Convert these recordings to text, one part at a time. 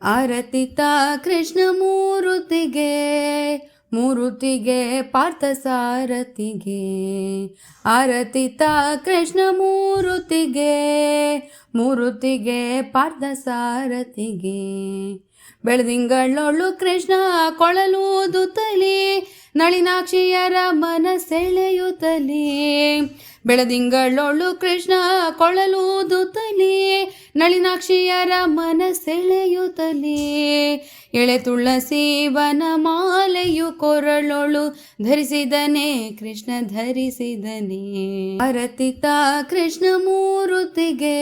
ಆರತಿತ ಕೃಷ್ಣ ಮೂರುತಿಗೆ ಮೂರುತಿಗೆ ಪಾರ್ಥ ಸಾರಥಿಗೆ. ಆರತಿತ ಕೃಷ್ಣ ಮೂರುತಿಗೆ ಮೂರುತಿಗೆ ಪಾರ್ಥ ಸಾರಥಿಗೆ. ಬೆಳದಿಂಗಳೊಳು ಕೃಷ್ಣ ಕೊಳಲೂದುತ್ತಲೇ ನಳಿನಾಕ್ಷಿಯರ ಮನಸೆಳೆಯುತ್ತಲೇ. ಬೆಳದಿಂಗಳೊಳು ಕೃಷ್ಣ ಕೊಳಲೂದುತ್ತಲೇ ನಳಿನಾಕ್ಷಿಯರ ಮನಸೆಳೆಯುತ್ತಲೇ. ಎಳೆ ತುಳಸಿ ವನ ಮಾಲೆಯು ಕೊರಳೊಳು ಧರಿಸಿದನೆ ಕೃಷ್ಣ ಧರಿಸಿದನೆ. ಆರತಿತ ಕೃಷ್ಣ ಮೂರುತಿಗೆ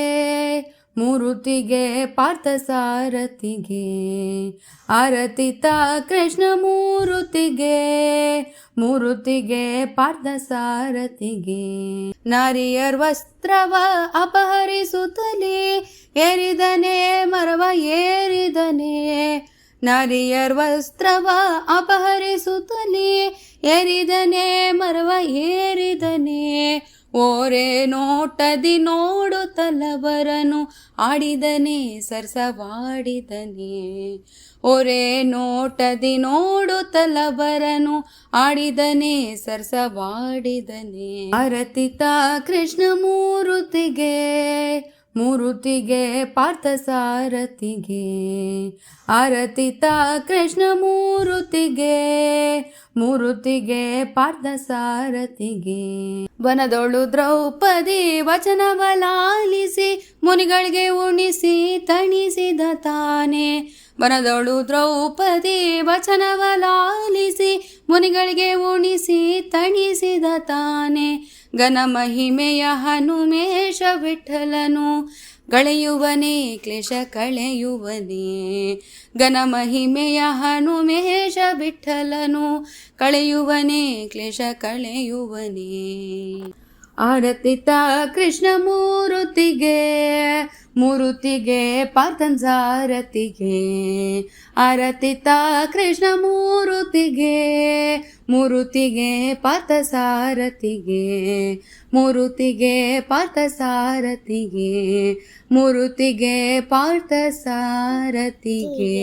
ಮೂರುತಿಗೆ ಪಾರ್ಥ ಸಾರಥಿಗೆ. ಆರತಿತ ಕೃಷ್ಣ ಮೂರುತಿಗೆ ಮೂರುತಿಗೆ ಪಾರ್ಥ ಸಾರಥಿಗೆ. ನಾರಿಯರ್ ವಸ್ತ್ರವ ಅಪಹರಿಸುತ್ತಲೇ ಏರಿದನೆ ಮರವ ಏರಿದನೆ. ನಾರಿಯರ್ ವಸ್ತ್ರವ ಅಪಹರಿಸುತ್ತಲೇ ಏರಿದನೆ ಮರವ ಏರಿದನೆ. ಓರೆ ನೋಟದಿ ನೋಡುತ್ತಲವರನು ಆಡಿದನೆ ಸರಸವಾಡಿದನೆ. ಓರೆ ನೋಟದಿ ನೋಡುತ್ತಲವರನು ಆಡಿದನೆ ಸರಸವಾಡಿದನೆ. ಆರತಿತ ಕೃಷ್ಣ ಮೂರುತಿಗೆ ಮೂರುತಿಗೆ ಪಾರ್ಥ ಸಾರಥಿಗೆ. ಆರತಿತ ಕೃಷ್ಣ ಮೂರುತಿಗೆ ಮೂರುತಿಗೆ ಪಾರ್ಥ ಸಾರಥಿಗೆ. ವನದೊಳು ದ್ರೌಪದಿ ವಚನವಲಾಲಿಸಿ ಮುನಿಗಳಿಗೆ ಉಣಿಸಿ ತಣಿಸಿದ ತಾನೆ. ವನದೊಳು ದ್ರೌಪದಿ ವಚನವಲಾಲಿಸಿ ಮುನಿಗಳಿಗೆ ಉಣಿಸಿ ತಣಿಸಿದ ತಾನೆ. ಘನ ಮಹಿಮೆಯ ಹನುಮೇಶ ವಿಠಲನು ಗಳೆಯುವನೇ ಕ್ಲೇಶ ಕಳೆಯುವನೇ. ಘನ ಮಹಿಮೆಯ ಹನುಮೇಶ ವಿಠಲನು ಕಳೆಯುವನೇ ಕ್ಲೇಶ ಕಳೆಯುವನೇ. ಆರತಿತ ಕೃಷ್ಣ ಮೂರುತಿಗೆ ಮೂರುತಿಗೆ ಪಾರ್ಥನ್ ಸಾರಥಿಗೆ. ಆರತಿತ ಕೃಷ್ಣ ಮೂರುತಿಗೆ ಮೂರುತಿಗೆ ಪಾರ್ಥ ಸಾರಥಿಗೆ. ಮೂರುತಿಗೆ ಪಾರ್ಥ ಸಾರಥಿಗೆ ಮೂರುತಿಗೆ ಪಾರ್ಥ ಸಾರಥಿಗೆ.